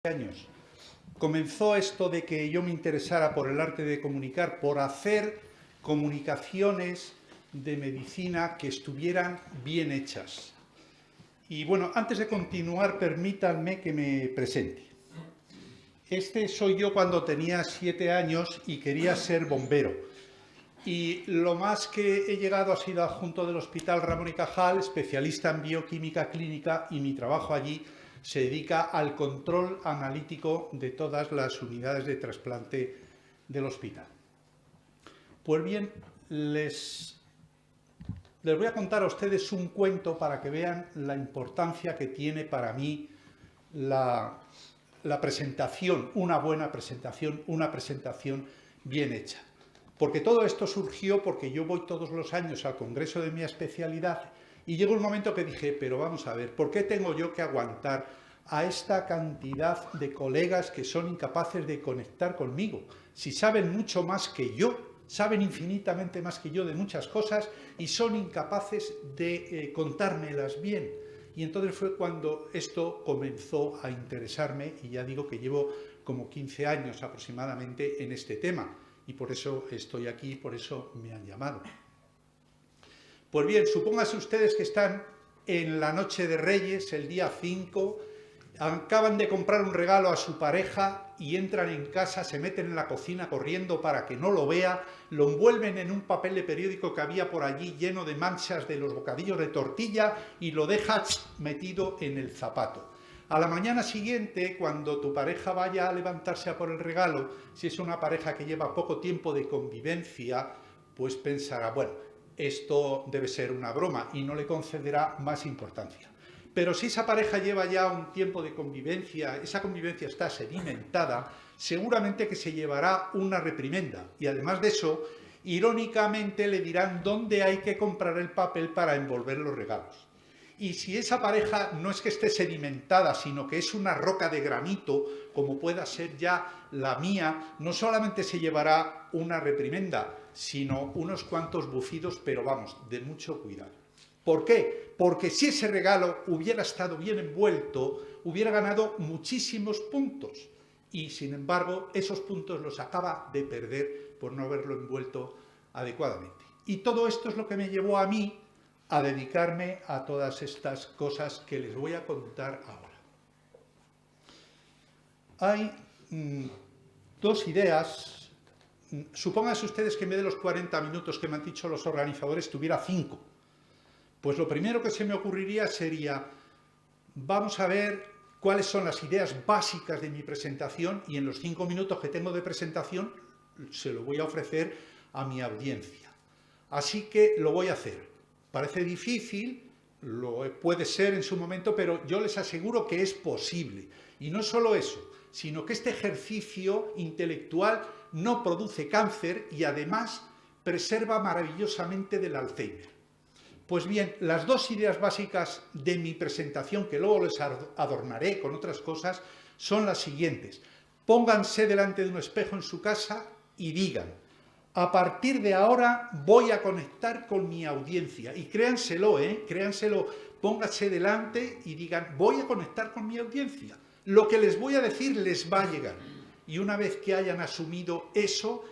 años comenzó esto de que yo me interesara por el arte de comunicar, por hacer comunicaciones de medicina que estuvieran bien hechas. Y bueno, antes de continuar, permítanme que me presente. Este soy yo cuando tenía 7 años y quería ser bombero. Y lo más que he llegado ha sido adjunto del Hospital Ramón y Cajal, especialista en bioquímica clínica, y mi trabajo allí se dedica al control analítico de todas las unidades de trasplante del hospital. Pues bien, les voy a contar a ustedes un cuento para que vean la importancia que tiene para mí la presentación, una buena presentación, una presentación bien hecha. Porque todo esto surgió porque yo voy todos los años al congreso de mi especialidad y llegó un momento que dije, pero vamos a ver, ¿por qué tengo yo que aguantar a esta cantidad de colegas que son incapaces de conectar conmigo? Si saben mucho más que yo, saben infinitamente más que yo de muchas cosas y son incapaces de contármelas bien. Y entonces fue cuando esto comenzó a interesarme y ya digo que llevo como 15 años aproximadamente en este tema. Y por eso estoy aquí, por eso me han llamado. Pues bien, supónganse ustedes que están en la noche de Reyes, el día 5, acaban de comprar un regalo a su pareja y entran en casa, se meten en la cocina corriendo para que no lo vea, lo envuelven en un papel de periódico que había por allí lleno de manchas de los bocadillos de tortilla y lo dejan metido en el zapato. A la mañana siguiente, cuando tu pareja vaya a levantarse a por el regalo, si es una pareja que lleva poco tiempo de convivencia, pues pensará, bueno, esto debe ser una broma y no le concederá más importancia. Pero si esa pareja lleva ya un tiempo de convivencia, esa convivencia está sedimentada, seguramente que se llevará una reprimenda. Y además de eso, irónicamente le dirán dónde hay que comprar el papel para envolver los regalos. Y si esa pareja no es que esté sedimentada, sino que es una roca de granito, como pueda ser ya la mía, no solamente se llevará una reprimenda, sino unos cuantos bufidos, pero vamos, de mucho cuidado. ¿Por qué? Porque si ese regalo hubiera estado bien envuelto, hubiera ganado muchísimos puntos. Y sin embargo, esos puntos los acaba de perder por no haberlo envuelto adecuadamente. Y todo esto es lo que me llevó a mí a dedicarme a todas estas cosas que les voy a contar ahora. Hay dos ideas. Supónganse ustedes que en vez de los 40 minutos que me han dicho los organizadores tuviera 5. Pues lo primero que se me ocurriría sería, vamos a ver cuáles son las ideas básicas de mi presentación y en los 5 minutos que tengo de presentación se lo voy a ofrecer a mi audiencia. Así que lo voy a hacer. Parece difícil, lo puede ser en su momento, pero yo les aseguro que es posible. Y no solo eso, sino que este ejercicio intelectual no produce cáncer y además preserva maravillosamente del Alzheimer. Pues bien, las dos ideas básicas de mi presentación, que luego les adornaré con otras cosas, son las siguientes. Pónganse delante de un espejo en su casa y digan, a partir de ahora voy a conectar con mi audiencia. Y créanselo, créanselo, pónganse delante y digan, voy a conectar con mi audiencia. Lo que les voy a decir les va a llegar. Y una vez que hayan asumido eso,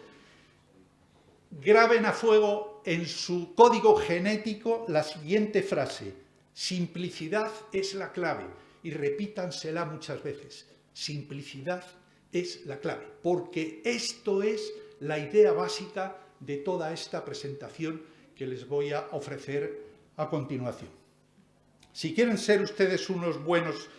graben a fuego en su código genético la siguiente frase. Simplicidad es la clave. Y repítansela muchas veces. Simplicidad es la clave. Porque esto es la idea básica de toda esta presentación que les voy a ofrecer a continuación. Si quieren ser ustedes unos buenos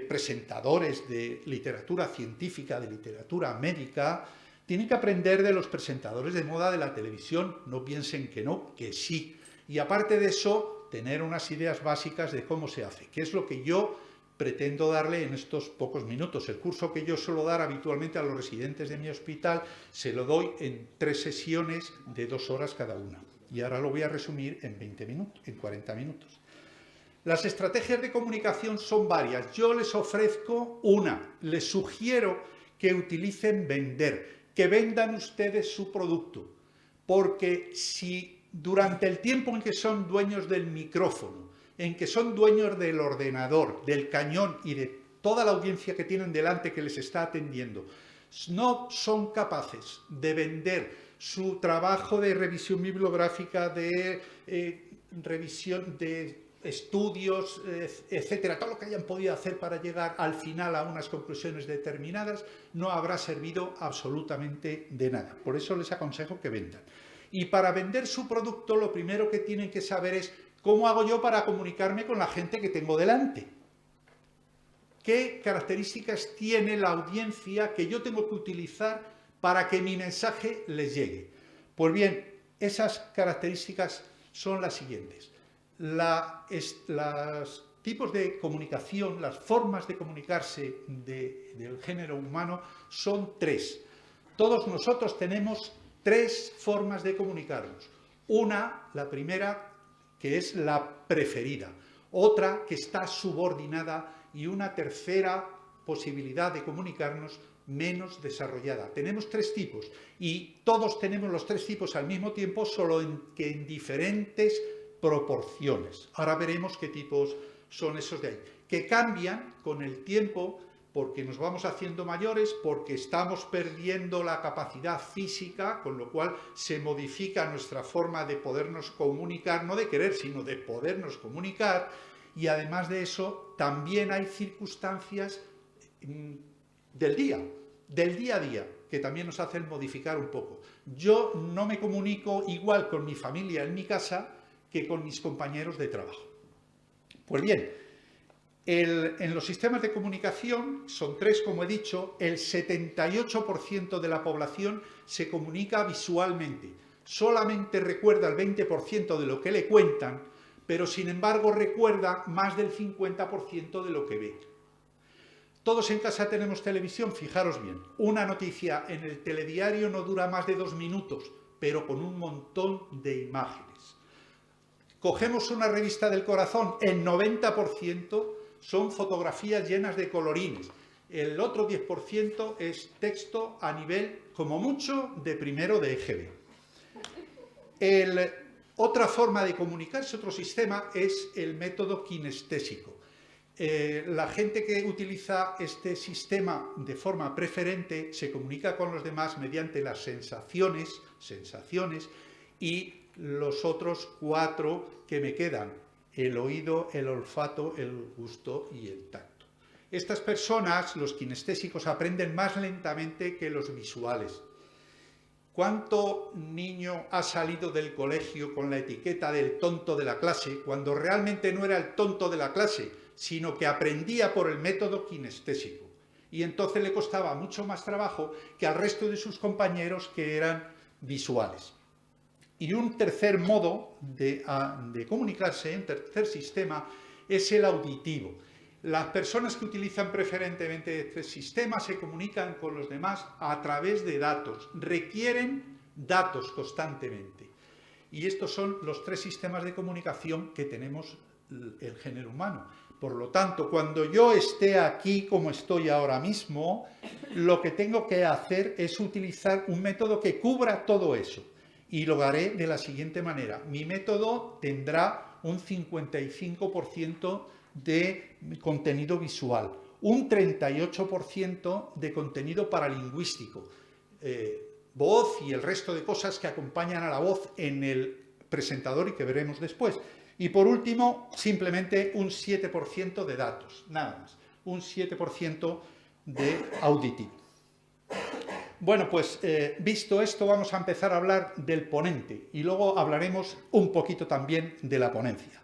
presentadores de literatura científica, de literatura médica, tienen que aprender de los presentadores de moda de la televisión. No piensen que no, que sí. Y aparte de eso, tener unas ideas básicas de cómo se hace, que es lo que yo pretendo darle en estos pocos minutos. El curso que yo suelo dar habitualmente a los residentes de mi hospital se lo doy en 3 sesiones de 2 horas cada una. Y ahora lo voy a resumir en 20 minutos, en 40 minutos. Las estrategias de comunicación son varias. Yo les ofrezco una. Les sugiero que utilicen vender, que vendan ustedes su producto. Porque si durante el tiempo en que son dueños del micrófono, en que son dueños del ordenador, del cañón y de toda la audiencia que tienen delante que les está atendiendo, no son capaces de vender su trabajo de revisión bibliográfica, de revisión de estudios, etcétera, todo lo que hayan podido hacer para llegar al final a unas conclusiones determinadas, no habrá servido absolutamente de nada. Por eso les aconsejo que vendan. Y para vender su producto, lo primero que tienen que saber es cómo hago yo para comunicarme con la gente que tengo delante. ¿Qué características tiene la audiencia que yo tengo que utilizar para que mi mensaje les llegue? Pues bien, esas características son las siguientes. Los tipos de comunicación, las formas de comunicarse del género humano son tres. Todos nosotros tenemos tres formas de comunicarnos. Una, la primera, que es la preferida. Otra, que está subordinada. Y una tercera posibilidad de comunicarnos menos desarrollada. Tenemos tres tipos y todos tenemos los tres tipos al mismo tiempo, solo que en diferentes proporciones. Ahora veremos qué tipos son esos de ahí, que cambian con el tiempo porque nos vamos haciendo mayores, porque estamos perdiendo la capacidad física, con lo cual se modifica nuestra forma de podernos comunicar, no de querer, sino de podernos comunicar. Y además de eso, también hay circunstancias del día a día, que también nos hacen modificar un poco. Yo no me comunico igual con mi familia en mi casa que con mis compañeros de trabajo. Pues bien, en los sistemas de comunicación, son tres como he dicho, el 78% de la población se comunica visualmente. Solamente recuerda el 20% de lo que le cuentan, pero sin embargo recuerda más del 50% de lo que ve. Todos en casa tenemos televisión, fijaros bien. Una noticia en el telediario no dura más de 2 minutos, pero con un montón de imágenes. Cogemos una revista del corazón, el 90% son fotografías llenas de colorines. El otro 10% es texto a nivel, como mucho, de primero de EGB. Otra forma de comunicarse, otro sistema, es el método kinestésico. La gente que utiliza este sistema de forma preferente se comunica con los demás mediante las sensaciones y los otros 4 que me quedan: el oído, el olfato, el gusto y el tacto. Estas personas, los kinestésicos, aprenden más lentamente que los visuales. ¿Cuánto niño ha salido del colegio con la etiqueta del tonto de la clase, cuando realmente no era el tonto de la clase, sino que aprendía por el método kinestésico? Y entonces le costaba mucho más trabajo que al resto de sus compañeros que eran visuales. Y un tercer modo de comunicarse, un tercer sistema, es el auditivo. Las personas que utilizan preferentemente este sistema se comunican con los demás a través de datos, requieren datos constantemente. Y estos son los 3 sistemas de comunicación que tenemos el género humano. Por lo tanto, cuando yo esté aquí como estoy ahora mismo, lo que tengo que hacer es utilizar un método que cubra todo eso. Y lo haré de la siguiente manera. Mi método tendrá un 55% de contenido visual, un 38% de contenido paralingüístico, voz y el resto de cosas que acompañan a la voz en el presentador y que veremos después. Y por último, simplemente un 7% de datos, nada más, un 7% de auditivo. Bueno, pues visto esto, vamos a empezar a hablar del ponente y luego hablaremos un poquito también de la ponencia.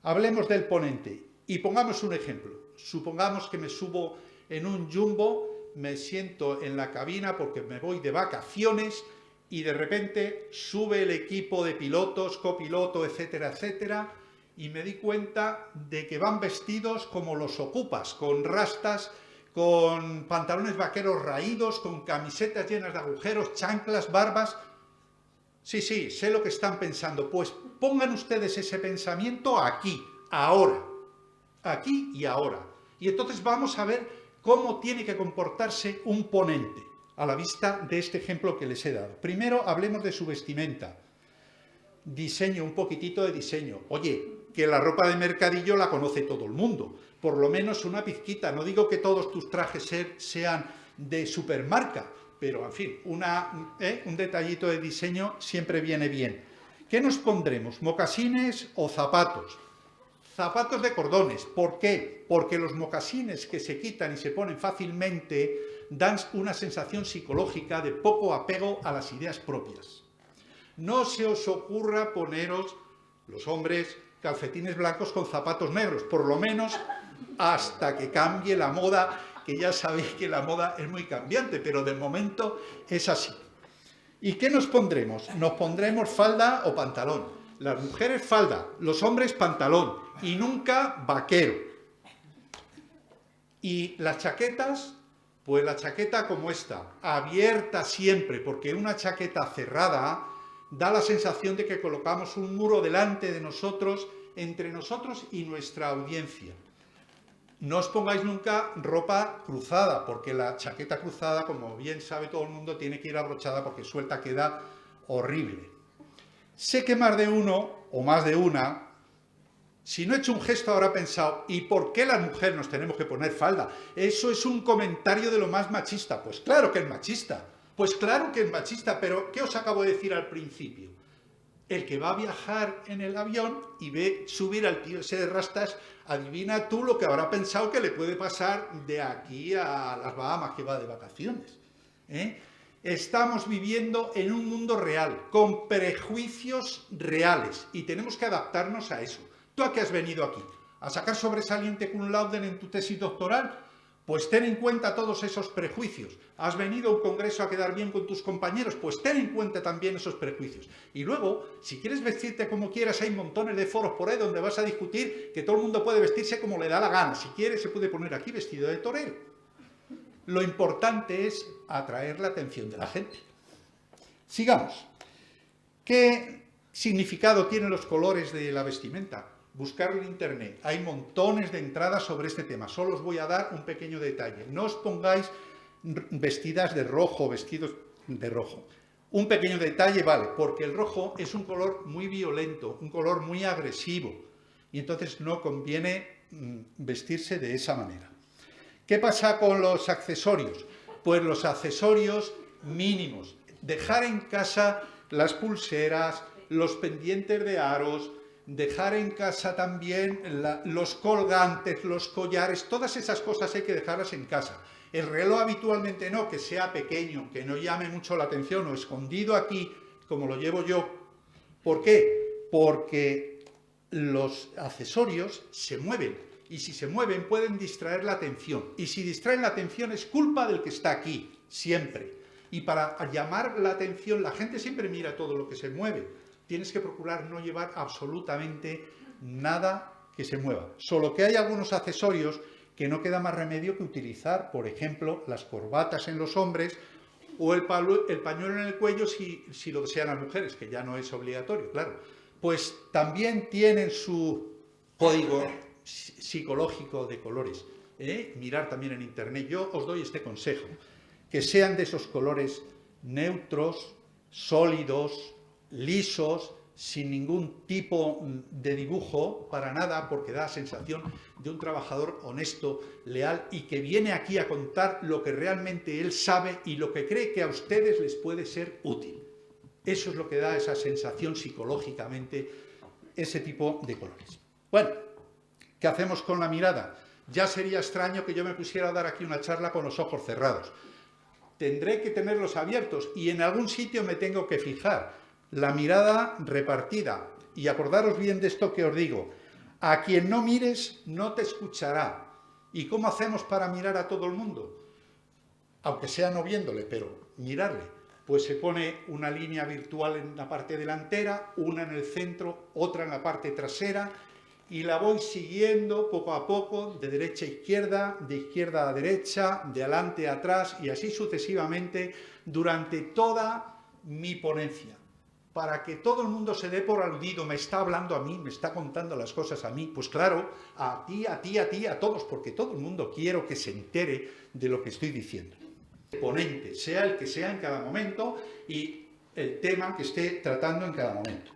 Hablemos del ponente y pongamos un ejemplo. Supongamos que me subo en un jumbo, me siento en la cabina porque me voy de vacaciones y de repente sube el equipo de pilotos, copiloto, etcétera, etcétera, y me di cuenta de que van vestidos como los ocupas, con rastas, con pantalones vaqueros raídos, con camisetas llenas de agujeros, chanclas, barbas. Sí, sé lo que están pensando. Pues pongan ustedes ese pensamiento aquí, ahora. Aquí y ahora. Y entonces vamos a ver cómo tiene que comportarse un ponente a la vista de este ejemplo que les he dado. Primero hablemos de su vestimenta. Diseño, un poquitito de diseño. Oye, que la ropa de mercadillo la conoce todo el mundo, por lo menos una pizquita. No digo que todos tus trajes sean de supermarca, pero en fin, un detallito de diseño siempre viene bien. ¿Qué nos pondremos? ¿Mocasines o zapatos? Zapatos de cordones. ¿Por qué? Porque los mocasines que se quitan y se ponen fácilmente dan una sensación psicológica de poco apego a las ideas propias. No se os ocurra poneros, los hombres, calcetines blancos con zapatos negros, por lo menos hasta que cambie la moda, que ya sabéis que la moda es muy cambiante, pero de momento es así. ¿Y qué nos pondremos? Nos pondremos falda o pantalón. Las mujeres falda, los hombres pantalón y nunca vaquero. Y las chaquetas, pues la chaqueta como esta, abierta siempre, porque una chaqueta cerrada da la sensación de que colocamos un muro delante de nosotros, entre nosotros y nuestra audiencia. No os pongáis nunca ropa cruzada, porque la chaqueta cruzada, como bien sabe todo el mundo, tiene que ir abrochada porque suelta queda horrible. Sé que más de uno o más de una, si no he hecho un gesto habrá pensado, ¿y por qué las mujeres nos tenemos que poner falda? Eso es un comentario de lo más machista. Pues claro que es machista. Pues claro que es machista, pero ¿qué os acabo de decir al principio? El que va a viajar en el avión y ve subir al tío ese de rastas, adivina tú lo que habrá pensado que le puede pasar de aquí a las Bahamas, que va de vacaciones. Estamos viviendo en un mundo real, con prejuicios reales, y tenemos que adaptarnos a eso. ¿Tú a qué has venido aquí? ¿A sacar sobresaliente cum laude en tu tesis doctoral? Pues ten en cuenta todos esos prejuicios. ¿Has venido a un congreso a quedar bien con tus compañeros? Pues ten en cuenta también esos prejuicios. Y luego, si quieres vestirte como quieras, hay montones de foros por ahí donde vas a discutir que todo el mundo puede vestirse como le da la gana. Si quiere, se puede poner aquí vestido de torero. Lo importante es atraer la atención de la gente. Sigamos. ¿Qué significado tienen los colores de la vestimenta? Buscarlo en internet. Hay montones de entradas sobre este tema. Solo os voy a dar un pequeño detalle. No os pongáis vestidas de rojo, vestidos de rojo. Un pequeño detalle vale, porque el rojo es un color muy violento, un color muy agresivo. Y entonces no conviene vestirse de esa manera. ¿Qué pasa con los accesorios? Pues los accesorios mínimos. Dejar en casa las pulseras, los pendientes de aros, dejar en casa también los colgantes, los collares, todas esas cosas hay que dejarlas en casa. El reloj habitualmente no, que sea pequeño, que no llame mucho la atención o escondido aquí, como lo llevo yo. ¿Por qué? Porque los accesorios se mueven y si se mueven pueden distraer la atención. Y si distraen la atención es culpa del que está aquí, siempre. Y para llamar la atención, la gente siempre mira todo lo que se mueve. Tienes que procurar no llevar absolutamente nada que se mueva. Solo que hay algunos accesorios que no queda más remedio que utilizar, por ejemplo, las corbatas en los hombres o el pañuelo en el cuello si lo desean las mujeres, que ya no es obligatorio, claro. Pues también tienen su código psicológico de colores. Mirar también en internet. Yo os doy este consejo, que sean de esos colores neutros, sólidos, lisos, sin ningún tipo de dibujo, para nada, porque da la sensación de un trabajador honesto, leal y que viene aquí a contar lo que realmente él sabe y lo que cree que a ustedes les puede ser útil. Eso es lo que da esa sensación psicológicamente, ese tipo de colores. Bueno, ¿qué hacemos con la mirada? Ya sería extraño que yo me pusiera a dar aquí una charla con los ojos cerrados. Tendré que tenerlos abiertos y en algún sitio me tengo que fijar. La mirada repartida. Y acordaros bien de esto que os digo. A quien no mires no te escuchará. ¿Y cómo hacemos para mirar a todo el mundo? Aunque sea no viéndole, pero mirarle. Pues se pone una línea virtual en la parte delantera, una en el centro, otra en la parte trasera, y la voy siguiendo poco a poco, de derecha a izquierda, de izquierda a derecha, de adelante a atrás, y así sucesivamente durante toda mi ponencia. Para que todo el mundo se dé por aludido, me está hablando a mí, me está contando las cosas a mí, pues claro, a ti, a ti, a ti, a todos, porque todo el mundo quiero que se entere de lo que estoy diciendo. El ponente, sea el que sea en cada momento y el tema que esté tratando en cada momento.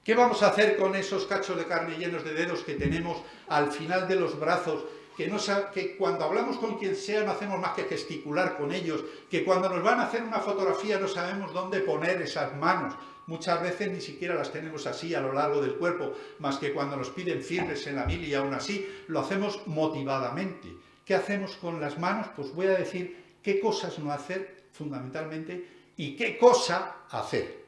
¿Qué vamos a hacer con esos cachos de carne llenos de dedos que tenemos al final de los brazos? Que cuando hablamos con quien sea no hacemos más que gesticular con ellos, que cuando nos van a hacer una fotografía no sabemos dónde poner esas manos. Muchas veces ni siquiera las tenemos así a lo largo del cuerpo, más que cuando nos piden firmes en la mili y aún así lo hacemos motivadamente. ¿Qué hacemos con las manos? Pues voy a decir qué cosas no hacer fundamentalmente y qué cosa hacer.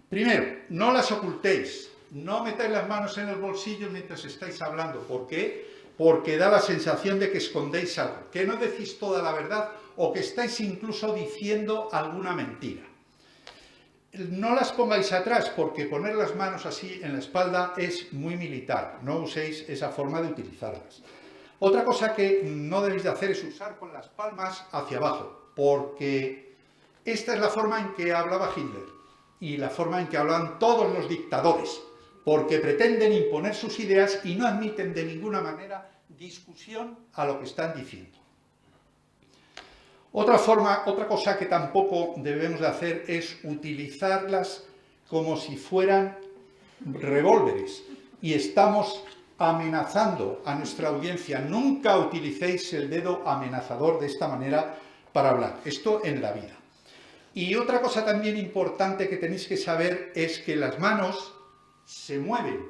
Primero, no las ocultéis, no metáis las manos en los bolsillos mientras estáis hablando. ¿Por qué? Porque da la sensación de que escondéis algo, que no decís toda la verdad o que estáis incluso diciendo alguna mentira. No las pongáis atrás, porque poner las manos así en la espalda es muy militar, no uséis esa forma de utilizarlas. Otra cosa que no debéis de hacer es usar con las palmas hacia abajo, porque esta es la forma en que hablaba Hitler y la forma en que hablan todos los dictadores, porque pretenden imponer sus ideas y no admiten de ninguna manera discusión a lo que están diciendo. Otra cosa que tampoco debemos de hacer es utilizarlas como si fueran revólveres y estamos amenazando a nuestra audiencia. Nunca utilicéis el dedo amenazador de esta manera para hablar. Esto en la vida. Y otra cosa también importante que tenéis que saber es que las manos se mueven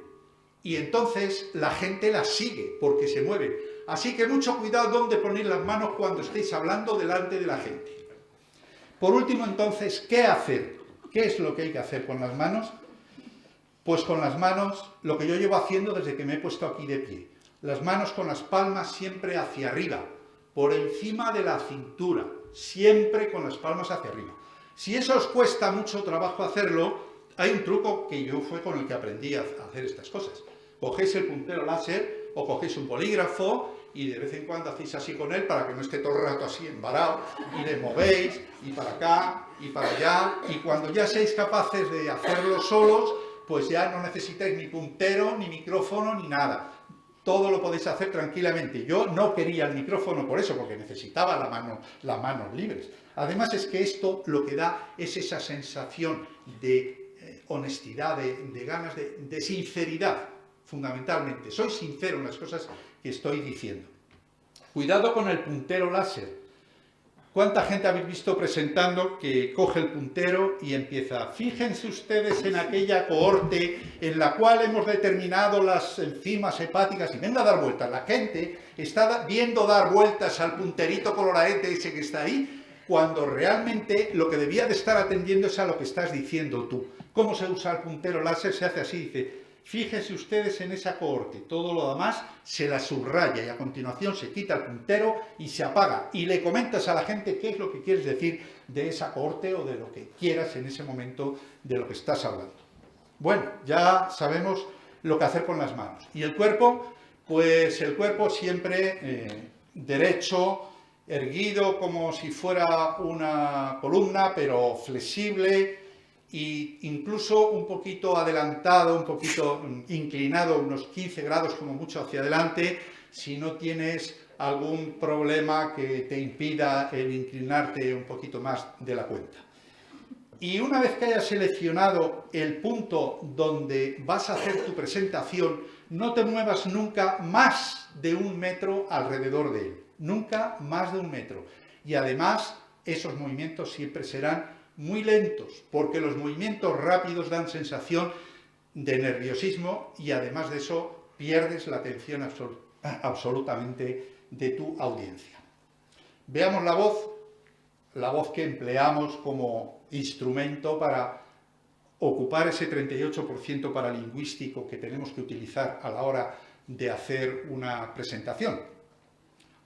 y entonces la gente las sigue porque se mueven. Así que mucho cuidado dónde ponéis las manos cuando estéis hablando delante de la gente. Por último, entonces, ¿qué hacer? ¿Qué es lo que hay que hacer con las manos? Pues con las manos, lo que yo llevo haciendo desde que me he puesto aquí de pie. Las manos con las palmas siempre hacia arriba, por encima de la cintura, siempre con las palmas hacia arriba. Si eso os cuesta mucho trabajo hacerlo, hay un truco que yo fue con el que aprendí a hacer estas cosas. Cogéis el puntero láser o cogéis un bolígrafo y de vez en cuando hacéis así con él para que no esté todo el rato así embarado y le movéis y para acá y para allá, y cuando ya seáis capaces de hacerlo solos, pues ya no necesitáis ni puntero, ni micrófono, ni nada. Todo lo podéis hacer tranquilamente. Yo no quería el micrófono por eso, porque necesitaba las manos libres. Además es que esto lo que da es esa sensación de honestidad, de ganas de sinceridad, fundamentalmente. Soy sincero en las cosas que estoy diciendo. Cuidado con el puntero láser. ¿Cuánta gente habéis visto presentando que coge el puntero y empieza? Fíjense ustedes en aquella cohorte en la cual hemos determinado las enzimas hepáticas y venga a dar vueltas. La gente está viendo dar vueltas al punterito coloradete ese que está ahí, cuando realmente lo que debía de estar atendiendo es a lo que estás diciendo tú. ¿Cómo se usa el puntero láser? Se hace así, dice: fíjense ustedes en esa cohorte, todo lo demás se la subraya y a continuación se quita el puntero y se apaga. Y le comentas a la gente qué es lo que quieres decir de esa cohorte o de lo que quieras en ese momento de lo que estás hablando. Bueno, ya sabemos lo que hacer con las manos. ¿Y el cuerpo? Pues el cuerpo siempre derecho, erguido como si fuera una columna, pero flexible, e incluso un poquito adelantado, un poquito inclinado, unos 15 grados como mucho hacia adelante, si no tienes algún problema que te impida el inclinarte un poquito más de la cuenta. Y una vez que hayas seleccionado el punto donde vas a hacer tu presentación, no te muevas nunca más de 1 metro alrededor de él, nunca más de 1 metro. Y además, esos movimientos siempre serán muy lentos, porque los movimientos rápidos dan sensación de nerviosismo y además de eso pierdes la atención absolutamente de tu audiencia. Veamos la voz que empleamos como instrumento para ocupar ese 38% paralingüístico que tenemos que utilizar a la hora de hacer una presentación.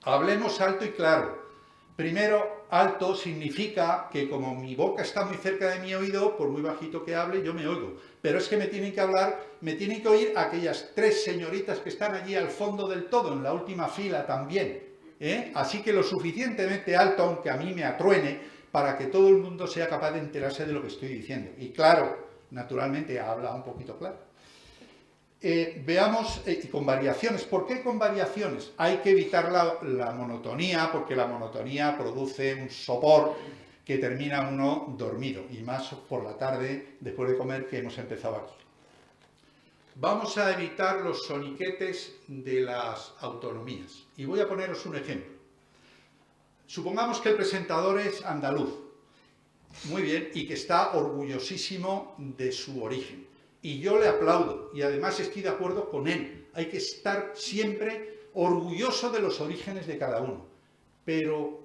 Hablemos alto y claro. Primero, alto significa que como mi boca está muy cerca de mi oído, por muy bajito que hable, yo me oigo. Pero es que me tienen que hablar, me tienen que oír aquellas 3 señoritas que están allí al fondo del todo, en la última fila también. Así que lo suficientemente alto, aunque a mí me atruene, para que todo el mundo sea capaz de enterarse de lo que estoy diciendo. Y claro, naturalmente habla un poquito claro. Veamos con variaciones. ¿Por qué con variaciones? Hay que evitar la monotonía, porque la monotonía produce un sopor que termina uno dormido, y más por la tarde, después de comer, que hemos empezado aquí. Vamos a evitar los soniquetes de las autonomías. Y voy a poneros un ejemplo. Supongamos que el presentador es andaluz. Muy bien, y que está orgullosísimo de su origen. Y yo le aplaudo, y además estoy de acuerdo con él. Hay que estar siempre orgulloso de los orígenes de cada uno. Pero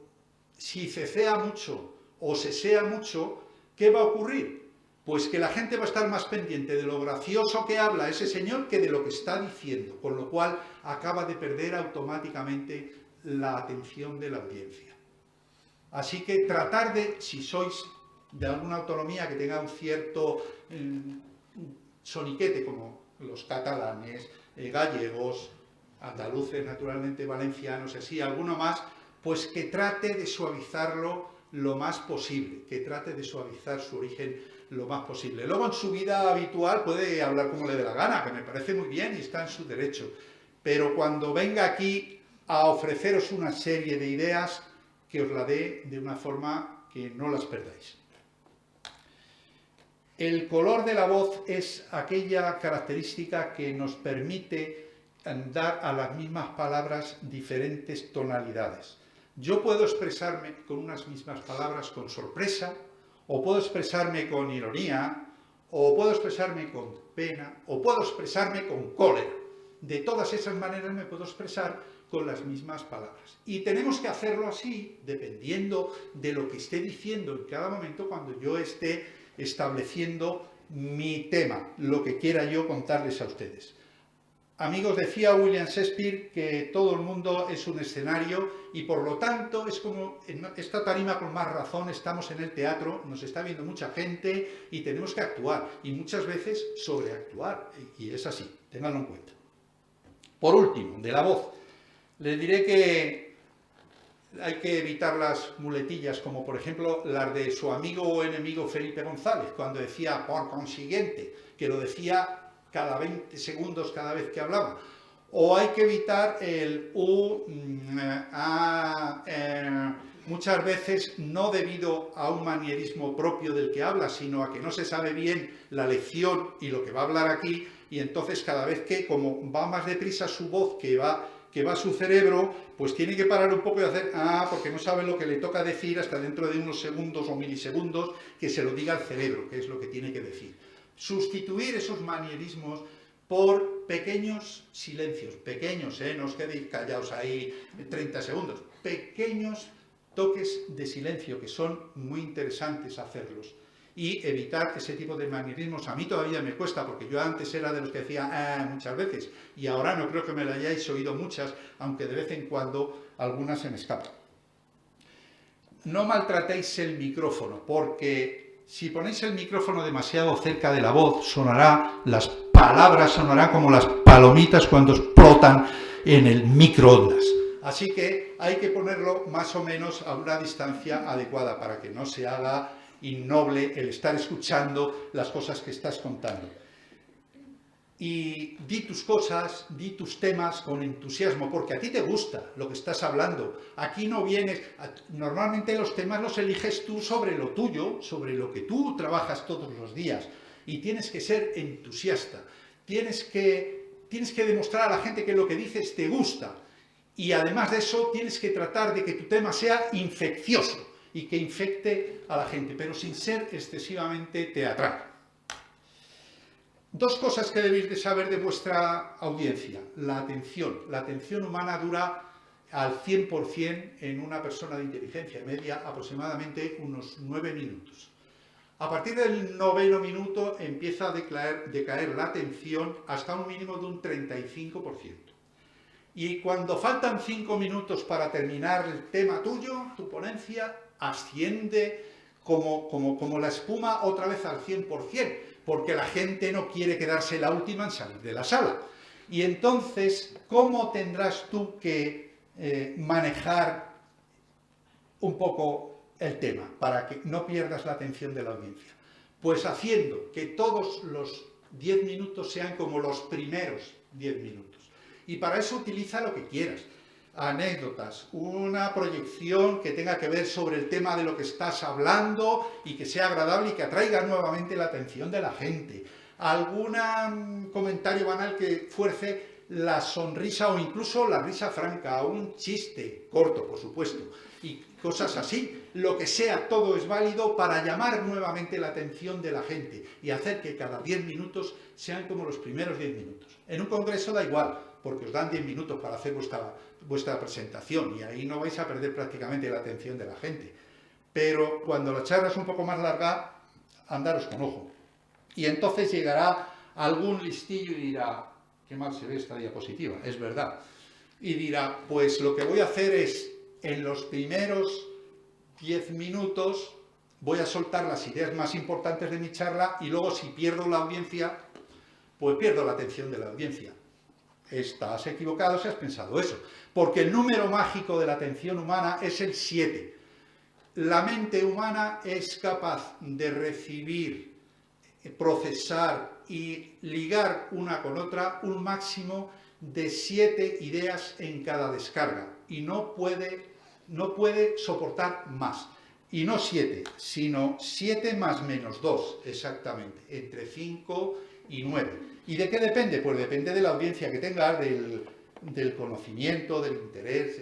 si cecea mucho o sesea mucho, ¿qué va a ocurrir? Pues que la gente va a estar más pendiente de lo gracioso que habla ese señor que de lo que está diciendo, con lo cual acaba de perder automáticamente la atención de la audiencia. Así que tratar de, si sois de alguna autonomía que tenga un cierto soniquete, como los catalanes, gallegos, andaluces, naturalmente valencianos, así, alguno más, pues que trate de suavizarlo lo más posible, que trate de suavizar su origen lo más posible. Luego en su vida habitual puede hablar como le dé la gana, que me parece muy bien y está en su derecho, pero cuando venga aquí a ofreceros una serie de ideas, que os la dé de una forma que no las perdáis. El color de la voz es aquella característica que nos permite dar a las mismas palabras diferentes tonalidades. Yo puedo expresarme con unas mismas palabras con sorpresa, o puedo expresarme con ironía, o puedo expresarme con pena, o puedo expresarme con cólera. De todas esas maneras me puedo expresar con las mismas palabras. Y tenemos que hacerlo así, dependiendo de lo que esté diciendo en cada momento, cuando yo esté estableciendo mi tema, lo que quiera yo contarles a ustedes. Amigos, decía William Shakespeare que todo el mundo es un escenario y por lo tanto es como en esta tarima, con más razón, estamos en el teatro, nos está viendo mucha gente y tenemos que actuar y muchas veces sobreactuar, y es así, ténganlo en cuenta. Por último, de la voz, les diré que hay que evitar las muletillas, como por ejemplo las de su amigo o enemigo Felipe González, cuando decía por consiguiente, que lo decía cada 20 segundos cada vez que hablaba. O hay que evitar el muchas veces no debido a un manierismo propio del que habla, sino a que no se sabe bien la lección y lo que va a hablar aquí, y entonces cada vez que, como va más deprisa su voz que va a su cerebro, pues tiene que parar un poco y hacer porque no sabe lo que le toca decir hasta dentro de unos segundos o milisegundos que se lo diga al cerebro, que es lo que tiene que decir. Sustituir esos manierismos por pequeños silencios, pequeños, no os quedéis callados ahí 30 segundos, pequeños toques de silencio que son muy interesantes hacerlos. Y evitar ese tipo de manierismos. A mí todavía me cuesta, porque yo antes era de los que decía muchas veces, y ahora no creo que me lo hayáis oído muchas, aunque de vez en cuando algunas se me escapan. No maltratéis el micrófono, porque si ponéis el micrófono demasiado cerca de la voz, las palabras sonarán como las palomitas cuando explotan en el microondas. Así que hay que ponerlo más o menos a una distancia adecuada para que no se haga innoble el estar escuchando las cosas que estás contando. Y di tus cosas, di tus temas con entusiasmo, porque a ti te gusta lo que estás hablando. Aquí no vienes... Normalmente los temas los eliges tú sobre lo tuyo, sobre lo que tú trabajas todos los días. Y tienes que ser entusiasta. Tienes que demostrar a la gente que lo que dices te gusta. Y además de eso, tienes que tratar de que tu tema sea infeccioso y que infecte a la gente, pero sin ser excesivamente teatral. Dos cosas que debéis de saber de vuestra audiencia. La atención. La atención humana dura al 100% en una persona de inteligencia media aproximadamente unos 9 minutos. A partir del 9º minuto empieza a decaer la atención hasta un mínimo de un 35%. Y cuando faltan 5 minutos para terminar el tema tuyo, tu ponencia asciende como la espuma otra vez al 100%, porque la gente no quiere quedarse la última en salir de la sala. Y entonces, ¿cómo tendrás tú que manejar un poco el tema para que no pierdas la atención de la audiencia? Pues haciendo que todos los 10 minutos sean como los primeros 10 minutos. Y para eso utiliza lo que quieras. Anécdotas, una proyección que tenga que ver sobre el tema de lo que estás hablando y que sea agradable y que atraiga nuevamente la atención de la gente. algún comentario banal que fuerce la sonrisa o incluso la risa franca, un chiste corto, por supuesto, y cosas así. Lo que sea, todo es válido para llamar nuevamente la atención de la gente y hacer que cada 10 minutos sean como los primeros 10 minutos. En un congreso da igual, porque os dan 10 minutos para hacer vuestra presentación y ahí no vais a perder prácticamente la atención de la gente. Pero cuando la charla es un poco más larga, andaros con ojo. Y entonces llegará algún listillo y dirá, qué mal se ve esta diapositiva, es verdad. Y dirá, pues lo que voy a hacer es, en los primeros 10 minutos, voy a soltar las ideas más importantes de mi charla y luego si pierdo la audiencia, pues pierdo la atención de la audiencia. Estás equivocado si has pensado eso, porque el número mágico de la atención humana es el 7. La mente humana es capaz de recibir, procesar y ligar una con otra un máximo de 7 ideas en cada descarga y no puede soportar más. Y no 7, sino 7 más menos 2, exactamente, entre 5 y 9. ¿Y de qué depende? Pues depende de la audiencia que tengas, del conocimiento, del interés,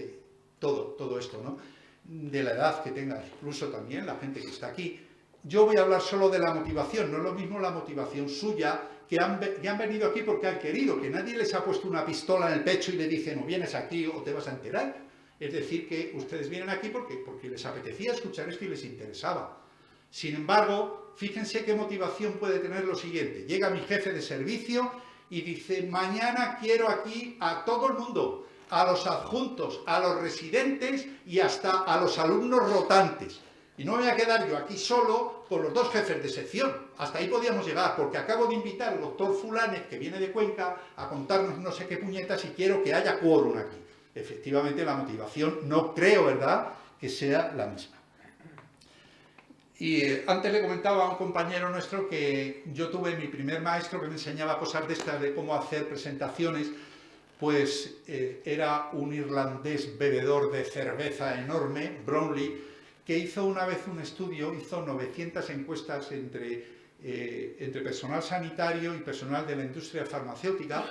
todo esto, ¿no? De la edad que tengas, incluso también la gente que está aquí. Yo voy a hablar solo de la motivación, no es lo mismo la motivación suya, que han venido aquí porque han querido, que nadie les ha puesto una pistola en el pecho y le dicen o vienes aquí o te vas a enterar. Es decir, que ustedes vienen aquí porque les apetecía escuchar esto y les interesaba. Sin embargo, fíjense qué motivación puede tener lo siguiente. Llega mi jefe de servicio y dice, mañana quiero aquí a todo el mundo, a los adjuntos, a los residentes y hasta a los alumnos rotantes. Y no me voy a quedar yo aquí solo con los 2 jefes de sección. Hasta ahí podíamos llegar, porque acabo de invitar al doctor Fulanes, que viene de Cuenca, a contarnos no sé qué puñetas y quiero que haya quórum aquí. Efectivamente, la motivación no creo, ¿verdad?, que sea la misma. Y antes le comentaba a un compañero nuestro que yo tuve mi primer maestro que me enseñaba cosas de estas, de cómo hacer presentaciones, pues era un irlandés bebedor de cerveza enorme, Brownlee, que hizo una vez un estudio, hizo 900 encuestas entre personal sanitario y personal de la industria farmacéutica,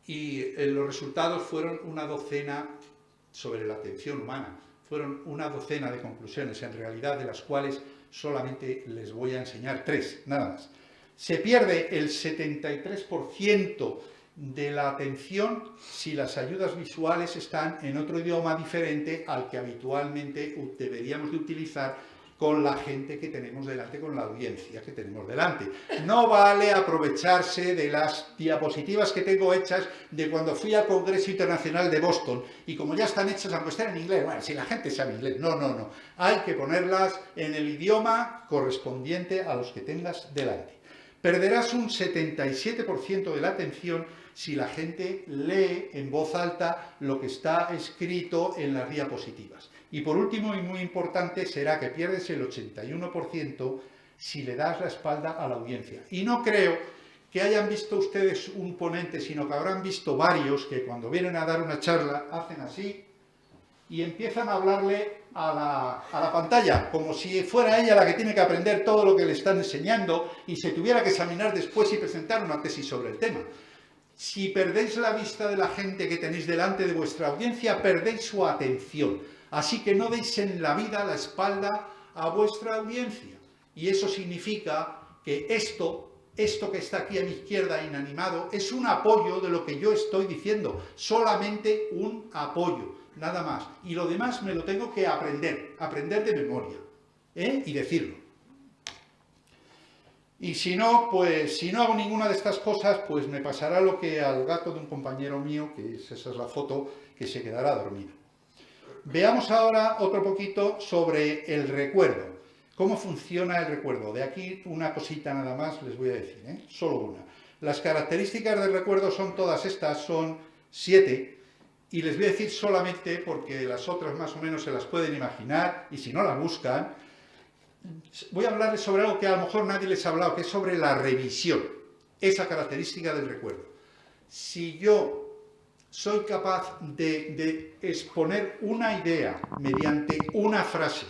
y los resultados fueron una docena sobre la atención humana. Fueron una docena de conclusiones, en realidad, de las cuales solamente les voy a enseñar 3, nada más. Se pierde el 73% de la atención si las ayudas visuales están en otro idioma diferente al que habitualmente deberíamos de utilizar con la gente que tenemos delante, con la audiencia que tenemos delante. No vale aprovecharse de las diapositivas que tengo hechas de cuando fui al Congreso Internacional de Boston y como ya están hechas, aunque estén en inglés, bueno, si la gente sabe inglés, no. Hay que ponerlas en el idioma correspondiente a los que tengas delante. Perderás un 77% de la atención si la gente lee en voz alta lo que está escrito en las diapositivas. Y por último, y muy importante, será que pierdes el 81% si le das la espalda a la audiencia. Y no creo que hayan visto ustedes un ponente, sino que habrán visto varios que cuando vienen a dar una charla hacen así y empiezan a hablarle a la pantalla, como si fuera ella la que tiene que aprender todo lo que le están enseñando y se tuviera que examinar después y presentar una tesis sobre el tema. Si perdéis la vista de la gente que tenéis delante de vuestra audiencia, perdéis su atención. Así que no deis en la vida la espalda a vuestra audiencia. Y eso significa que esto que está aquí a mi izquierda inanimado es un apoyo de lo que yo estoy diciendo. Solamente un apoyo, nada más. Y lo demás me lo tengo que aprender de memoria, y decirlo. Y si no, pues si no hago ninguna de estas cosas, pues me pasará lo que al gato de un compañero mío, que esa es la foto, que se quedará dormido. Veamos ahora otro poquito sobre el recuerdo. ¿Cómo funciona el recuerdo? De aquí una cosita nada más les voy a decir, solo una. Las características del recuerdo son todas estas, son 7, y les voy a decir solamente porque las otras más o menos se las pueden imaginar, y si no las buscan, voy a hablarles sobre algo que a lo mejor nadie les ha hablado, que es sobre la revisión, esa característica del recuerdo. Si yo soy capaz de exponer una idea mediante una frase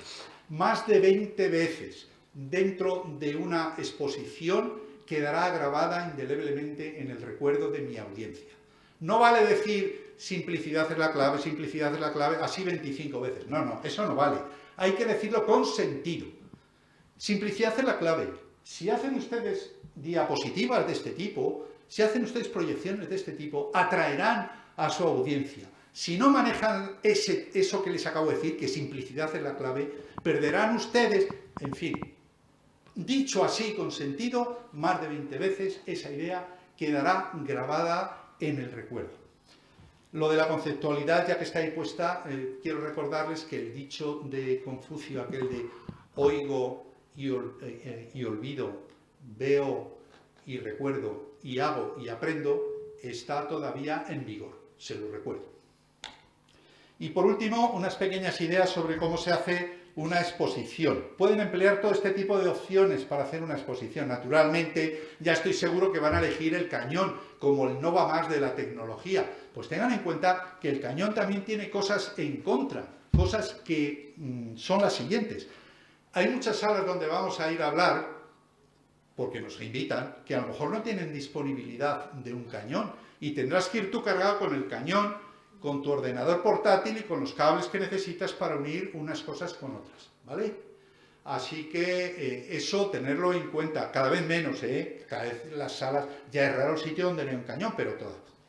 más de 20 veces dentro de una exposición, quedará grabada indeleblemente en el recuerdo de mi audiencia. No vale decir simplicidad es la clave, así 25 veces. No, no, eso no vale. Hay que decirlo con sentido. Simplicidad es la clave. Si hacen ustedes diapositivas de este tipo, si hacen ustedes proyecciones de este tipo, atraerán a su audiencia. Si no manejan eso que les acabo de decir, que simplicidad es la clave, perderán ustedes, en fin. Dicho así, con sentido, más de 20 veces, esa idea quedará grabada en el recuerdo. Lo de la conceptualidad, ya que está ahí puesta, quiero recordarles que el dicho de Confucio, aquel de oigo y olvido, veo y recuerdo, y hago y aprendo, está todavía en vigor, se lo recuerdo. Y por último, unas pequeñas ideas sobre cómo se hace una exposición. Pueden emplear todo este tipo de opciones para hacer una exposición. Naturalmente, ya estoy seguro que van a elegir el cañón como el no va más de la tecnología. Pues tengan en cuenta que el cañón también tiene cosas en contra, cosas que son las siguientes. Hay muchas salas donde vamos a ir a hablar, porque nos invitan, que a lo mejor no tienen disponibilidad de un cañón y tendrás que ir tú cargado con el cañón, con tu ordenador portátil y con los cables que necesitas para unir unas cosas con otras, ¿vale? Así que eso, tenerlo en cuenta, cada vez menos, cada vez las salas, ya es raro el sitio donde no hay un cañón, pero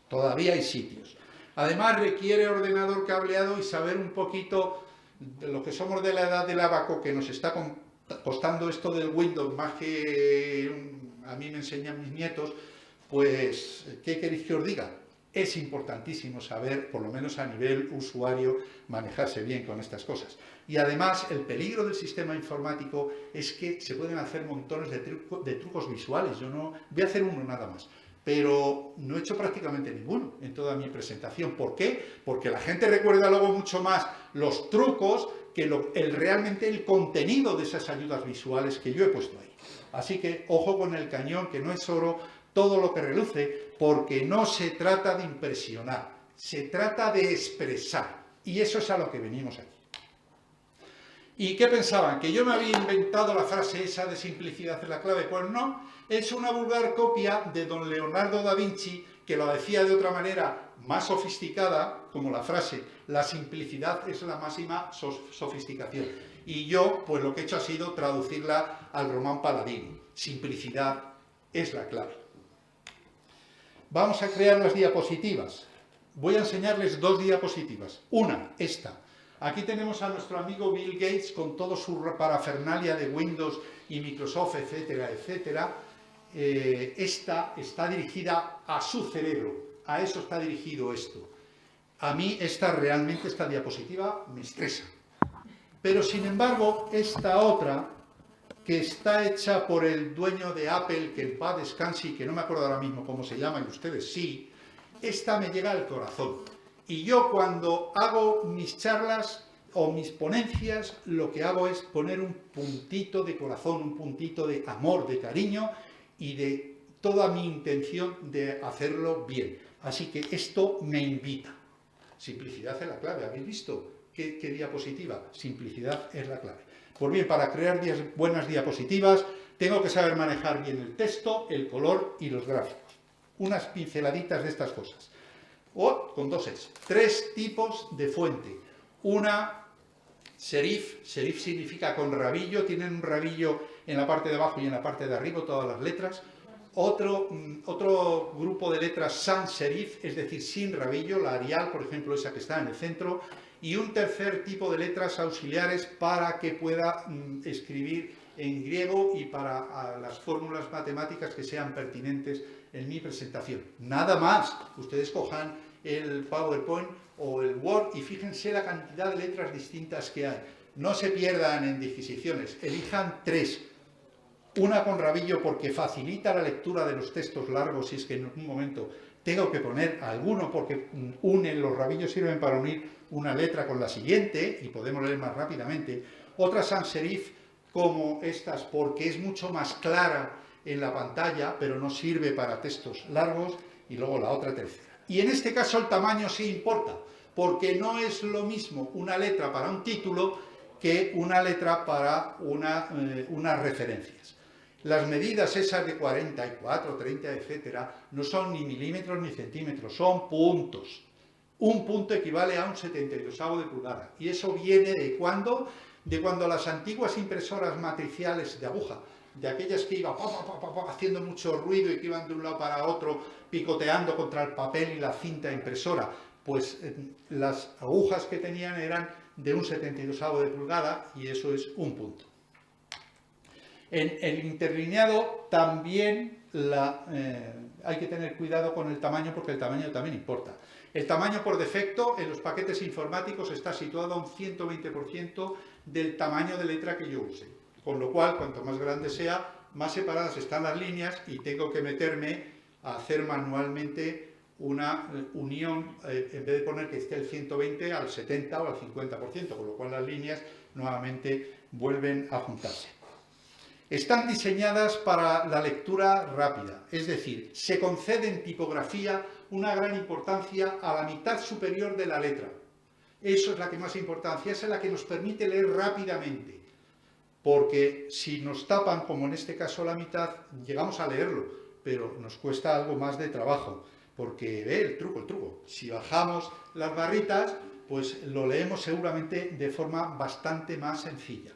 todavía hay sitios. Además requiere ordenador cableado y saber un poquito de lo que somos de la edad del abaco, que nos está costando esto del Windows, más que a mí me enseñan mis nietos, pues, ¿qué queréis que os diga? Es importantísimo saber, por lo menos a nivel usuario, manejarse bien con estas cosas. Y además, el peligro del sistema informático es que se pueden hacer montones de trucos visuales. Yo no voy a hacer uno nada más, pero no he hecho prácticamente ninguno en toda mi presentación. ¿Por qué? Porque la gente recuerda luego mucho más los trucos que realmente el contenido de esas ayudas visuales que yo he puesto ahí. Así que, ojo con el cañón, que no es oro todo lo que reluce, porque no se trata de impresionar, se trata de expresar. Y eso es a lo que venimos aquí. ¿Y qué pensaban? ¿Que yo me había inventado la frase esa de simplicidad es la clave? Pues no, es una vulgar copia de don Leonardo da Vinci, que lo decía de otra manera más sofisticada, como la frase, la simplicidad es la máxima sofisticación. Y yo, pues lo que he hecho ha sido traducirla al román paladino. Simplicidad es la clave. Vamos a crear las diapositivas. Voy a enseñarles dos diapositivas. Una, esta. Aquí tenemos a nuestro amigo Bill Gates con toda su parafernalia de Windows y Microsoft, etcétera, etcétera. Esta está dirigida a su cerebro. A eso está dirigido esto. A mí realmente esta diapositiva me estresa. Pero sin embargo, esta otra, que está hecha por el dueño de Apple, que en paz descanse y que no me acuerdo ahora mismo cómo se llama, y ustedes sí, esta me llega al corazón. Y yo cuando hago mis charlas o mis ponencias, lo que hago es poner un puntito de corazón, un puntito de amor, de cariño y de toda mi intención de hacerlo bien. Así que esto me invita. Simplicidad es la clave, ¿habéis visto? ¿Qué diapositiva? Simplicidad es la clave. Pues bien, para crear buenas diapositivas tengo que saber manejar bien el texto, el color y los gráficos. Unas pinceladitas de estas cosas. O con dos es. Tres tipos de fuente. Una, serif. Serif significa con rabillo. Tienen un rabillo en la parte de abajo y en la parte de arriba, todas las letras. Otro grupo de letras sans serif, es decir, sin rabillo. La Arial, por ejemplo, esa que está en el centro. Y un tercer tipo de letras auxiliares para que pueda escribir en griego y para las fórmulas matemáticas que sean pertinentes en mi presentación. Nada más. Ustedes cojan el PowerPoint o el Word y fíjense la cantidad de letras distintas que hay. No se pierdan en disquisiciones. Elijan tres. Una con rabillo porque facilita la lectura de los textos largos si es que en algún momento tengo que poner alguno porque los rabillos sirven para unir una letra con la siguiente y podemos leer más rápidamente. Otra sans serif como estas porque es mucho más clara en la pantalla, pero no sirve para textos largos, y luego la otra tercera. Y en este caso el tamaño sí importa, porque no es lo mismo una letra para un título que una letra para unas referencias. Las medidas esas de 44, 30, etcétera, no son ni milímetros ni centímetros, son puntos. Un punto equivale a un 72avo de pulgada. Y eso viene de cuando las antiguas impresoras matriciales de aguja, de aquellas que iban haciendo mucho ruido y que iban de un lado para otro, picoteando contra el papel y la cinta impresora, pues las agujas que tenían eran de un 72avo de pulgada y eso es un punto. En el interlineado también hay que tener cuidado con el tamaño porque el tamaño también importa. El tamaño por defecto en los paquetes informáticos está situado a un 120% del tamaño de letra que yo use. Con lo cual, cuanto más grande sea, más separadas están las líneas y tengo que meterme a hacer manualmente una unión, en vez de poner que esté el 120 al 70 o al 50%, con lo cual las líneas nuevamente vuelven a juntarse. Están diseñadas para la lectura rápida, es decir, se concede en tipografía una gran importancia a la mitad superior de la letra. Eso es la que más importancia, esa es la que nos permite leer rápidamente, porque si nos tapan, como en este caso la mitad, llegamos a leerlo, pero nos cuesta algo más de trabajo, porque el truco, si bajamos las barritas, pues lo leemos seguramente de forma bastante más sencilla.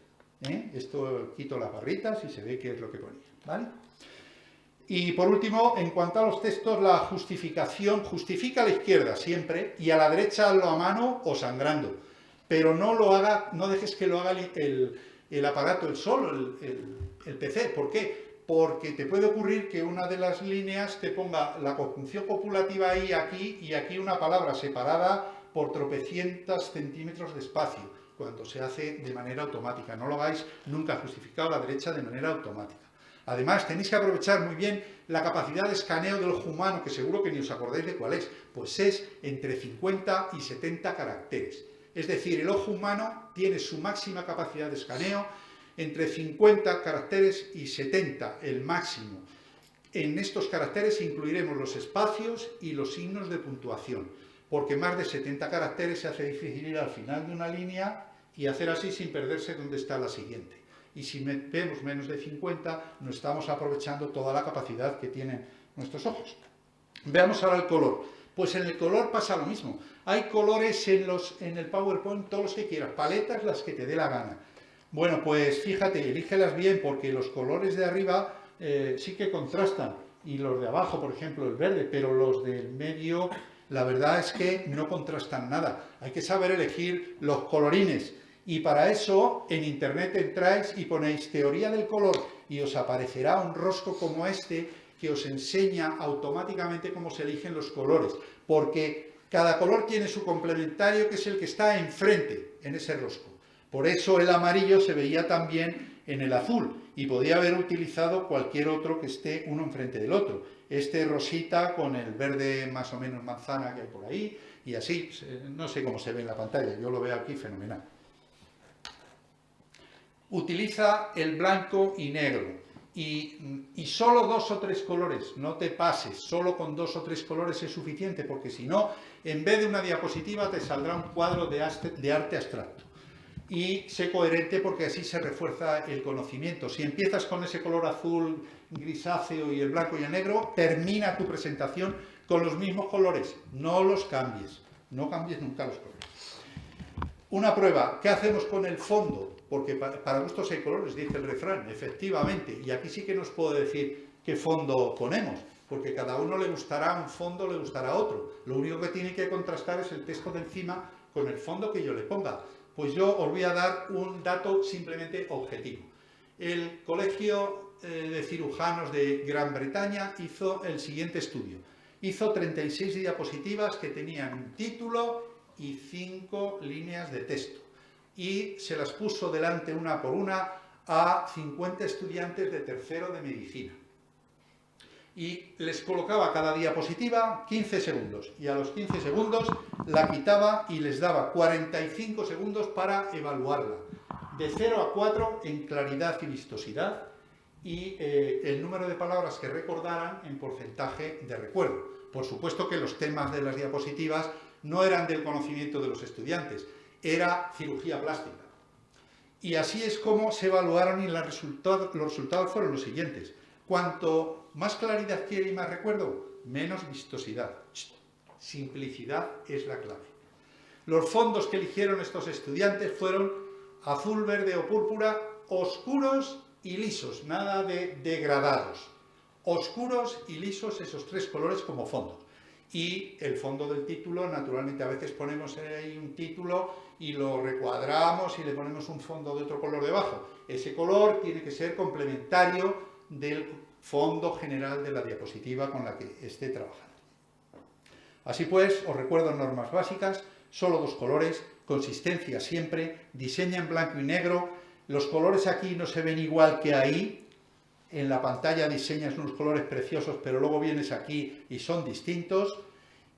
Esto quito las barritas y se ve qué es lo que ponía, ¿vale? Y por último, en cuanto a los textos, la justificación, justifica a la izquierda siempre y a la derecha hazlo a mano o sangrando, pero no dejes que lo haga el aparato, el PC. ¿Por qué? Porque te puede ocurrir que una de las líneas te ponga la conjunción copulativa ahí, aquí y aquí una palabra separada por tropecientos centímetros de espacio, cuando se hace de manera automática. No lo hagáis nunca justificado a la derecha de manera automática. Además, tenéis que aprovechar muy bien la capacidad de escaneo del ojo humano, que seguro que ni os acordáis de cuál es, pues es entre 50 y 70 caracteres. Es decir, el ojo humano tiene su máxima capacidad de escaneo entre 50 caracteres y 70, el máximo. En estos caracteres incluiremos los espacios y los signos de puntuación, porque más de 70 caracteres se hace difícil ir al final de una línea y hacer así sin perderse dónde está la siguiente. Y si vemos menos de 50, no estamos aprovechando toda la capacidad que tienen nuestros ojos. Veamos ahora el color. Pues en el color pasa lo mismo. Hay colores en el PowerPoint, todos los que quieras, paletas las que te dé la gana. Bueno, pues fíjate, elígelas bien porque los colores de arriba sí que contrastan. Y los de abajo, por ejemplo, el verde, pero los del medio, la verdad es que no contrastan nada. Hay que saber elegir los colorines. Y para eso en internet entráis y ponéis teoría del color y os aparecerá un rosco como este que os enseña automáticamente cómo se eligen los colores, porque cada color tiene su complementario que es el que está enfrente en ese rosco. Por eso el amarillo se veía también en el azul y podía haber utilizado cualquier otro que esté uno enfrente del otro. Este rosita con el verde más o menos manzana que hay por ahí y así, no sé cómo se ve en la pantalla, yo lo veo aquí fenomenal. Utiliza el blanco y negro y solo 2 o 3 colores, no te pases, solo con 2 o 3 colores es suficiente porque si no, en vez de una diapositiva te saldrá un cuadro de arte abstracto. Y sé coherente porque así se refuerza el conocimiento. Si empiezas con ese color azul grisáceo y el blanco y el negro, termina tu presentación con los mismos colores, no los cambies, no cambies nunca los colores. Una prueba, ¿qué hacemos con el fondo? Porque para gustos hay colores, dice el refrán, efectivamente, y aquí sí que nos puedo decir qué fondo ponemos, porque cada uno le gustará un fondo, le gustará otro. Lo único que tiene que contrastar es el texto de encima con el fondo que yo le ponga. Pues yo os voy a dar un dato simplemente objetivo. El Colegio de Cirujanos de Gran Bretaña hizo el siguiente estudio. Hizo 36 diapositivas que tenían un título y 5 líneas de texto. Y se las puso delante una por una a 50 estudiantes de tercero de medicina. Y les colocaba cada diapositiva 15 segundos. Y a los 15 segundos la quitaba y les daba 45 segundos para evaluarla. De 0 a 4 en claridad y vistosidad. Y el número de palabras que recordaran en porcentaje de recuerdo. Por supuesto que los temas de las diapositivas no eran del conocimiento de los estudiantes. Era cirugía plástica. Y así es como se evaluaron y los resultados fueron los siguientes. Cuanto más claridad quiere y más recuerdo, menos vistosidad. Simplicidad es la clave. Los fondos que eligieron estos estudiantes fueron azul, verde o púrpura, oscuros y lisos, nada de degradados. Oscuros y lisos, esos tres colores como fondo. Y el fondo del título, naturalmente a veces ponemos ahí un título y lo recuadramos y le ponemos un fondo de otro color debajo. Ese color tiene que ser complementario del fondo general de la diapositiva con la que esté trabajando. Así pues, os recuerdo normas básicas, solo dos colores, consistencia siempre, diseña en blanco y negro, los colores aquí no se ven igual que ahí, en la pantalla diseñas unos colores preciosos, pero luego vienes aquí y son distintos,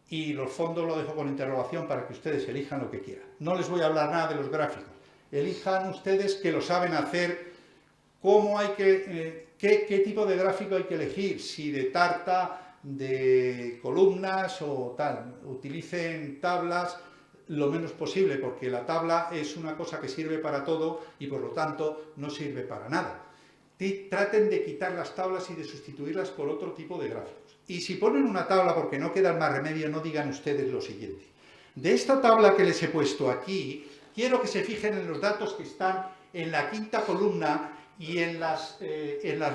y los fondos lo dejo con interrogación para que ustedes elijan lo que quieran. No les voy a hablar nada de los gráficos, elijan ustedes que lo saben hacer, cómo hay que, qué tipo de gráfico hay que elegir, si de tarta, de columnas o tal. Utilicen tablas lo menos posible, porque la tabla es una cosa que sirve para todo y por lo tanto no sirve para nada. Traten de quitar las tablas y de sustituirlas por otro tipo de gráficos. Y si ponen una tabla porque no queda más remedio, no digan ustedes lo siguiente. De esta tabla que les he puesto aquí, quiero que se fijen en los datos que están en la quinta columna y en las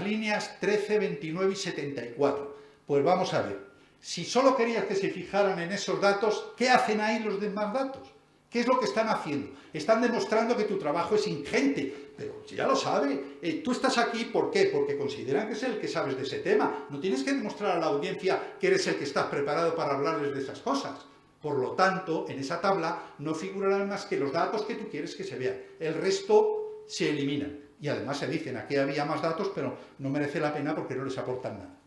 líneas 13, 29 y 74. Pues vamos a ver, si solo querías que se fijaran en esos datos, ¿qué hacen ahí los demás datos? ¿Qué es lo que están haciendo? Están demostrando que tu trabajo es ingente, pero ya lo sabe. Tú estás aquí, ¿por qué? Porque consideran que es el que sabes de ese tema. No tienes que demostrar a la audiencia que eres el que estás preparado para hablarles de esas cosas. Por lo tanto, en esa tabla no figurarán más que los datos que tú quieres que se vean. El resto se eliminan. Y además se dicen, aquí había más datos, pero no merece la pena porque no les aportan nada.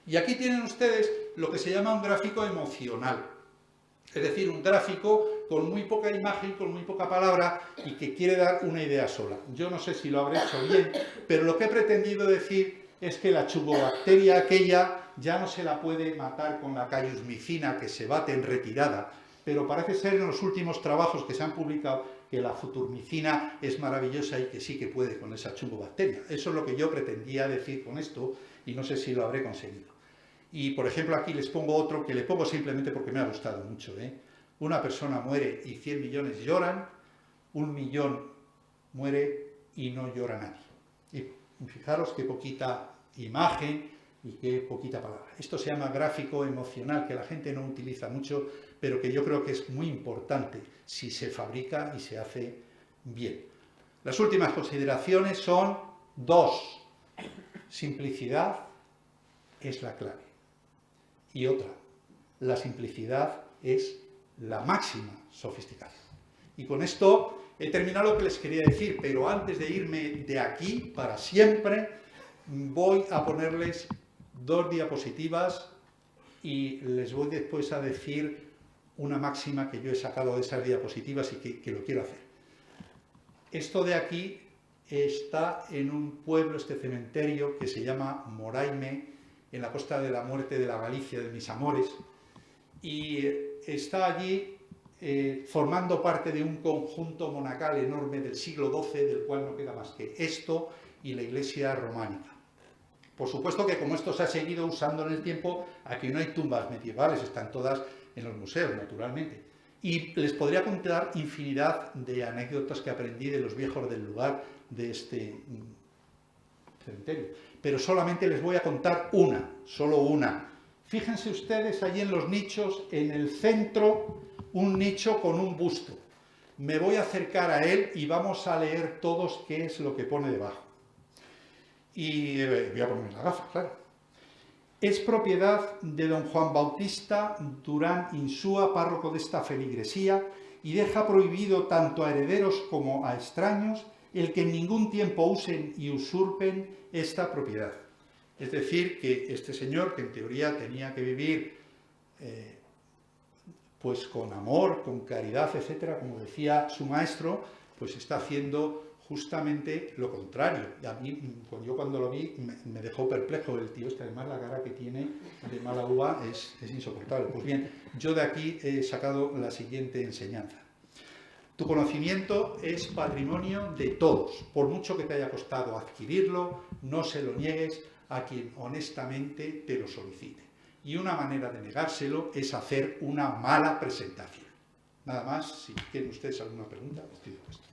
Y aquí tienen ustedes lo que se llama un gráfico emocional. Es decir, un gráfico con muy poca imagen, con muy poca palabra y que quiere dar una idea sola. Yo no sé si lo habré hecho bien, pero lo que he pretendido decir es que la chugobacteria aquella ya no se la puede matar con la caiusmicina que se bate en retirada, pero parece ser en los últimos trabajos que se han publicado que la futurmicina es maravillosa y que sí que puede con esa chugobacteria. Eso es lo que yo pretendía decir con esto y no sé si lo habré conseguido. Y, por ejemplo, aquí les pongo otro que le pongo simplemente porque me ha gustado mucho. Una persona muere y 100 millones lloran, 1 millón muere y no llora nadie. Y fijaros qué poquita imagen y qué poquita palabra. Esto se llama gráfico emocional, que la gente no utiliza mucho, pero que yo creo que es muy importante si se fabrica y se hace bien. Las últimas consideraciones son dos. Simplicidad es la clave. Y otra, la simplicidad es la máxima sofisticación. Y con esto he terminado lo que les quería decir, pero antes de irme de aquí para siempre, voy a ponerles dos diapositivas y les voy después a decir una máxima que yo he sacado de esas diapositivas y que lo quiero hacer. Esto de aquí está en un pueblo, este cementerio, que se llama Moraime, en la Costa de la Muerte de la Galicia, de mis amores, y está allí formando parte de un conjunto monacal enorme del siglo XII, del cual no queda más que esto y la iglesia románica. Por supuesto que como esto se ha seguido usando en el tiempo, aquí no hay tumbas medievales, están todas en los museos, naturalmente. Y les podría contar infinidad de anécdotas que aprendí de los viejos del lugar, de este cementerio. Pero solamente les voy a contar una, solo una. Fíjense ustedes allí en los nichos, en el centro, un nicho con un busto. Me voy a acercar a él y vamos a leer todos qué es lo que pone debajo. Y voy a ponerme la gafa, claro. Es propiedad de don Juan Bautista Durán Insúa, párroco de esta feligresía, y deja prohibido tanto a herederos como a extraños el que en ningún tiempo usen y usurpen esta propiedad. Es decir, que este señor, que en teoría tenía que vivir pues con amor, con caridad, etcétera, como decía su maestro, pues está haciendo justamente lo contrario. Y a mí, yo cuando lo vi, me dejó perplejo el tío este, además la cara que tiene de mala uva es insoportable. Pues bien, yo de aquí he sacado la siguiente enseñanza. Tu conocimiento es patrimonio de todos, por mucho que te haya costado adquirirlo, no se lo niegues a quien honestamente te lo solicite. Y una manera de negárselo es hacer una mala presentación. Nada más, si tienen ustedes alguna pregunta, estoy dispuesto.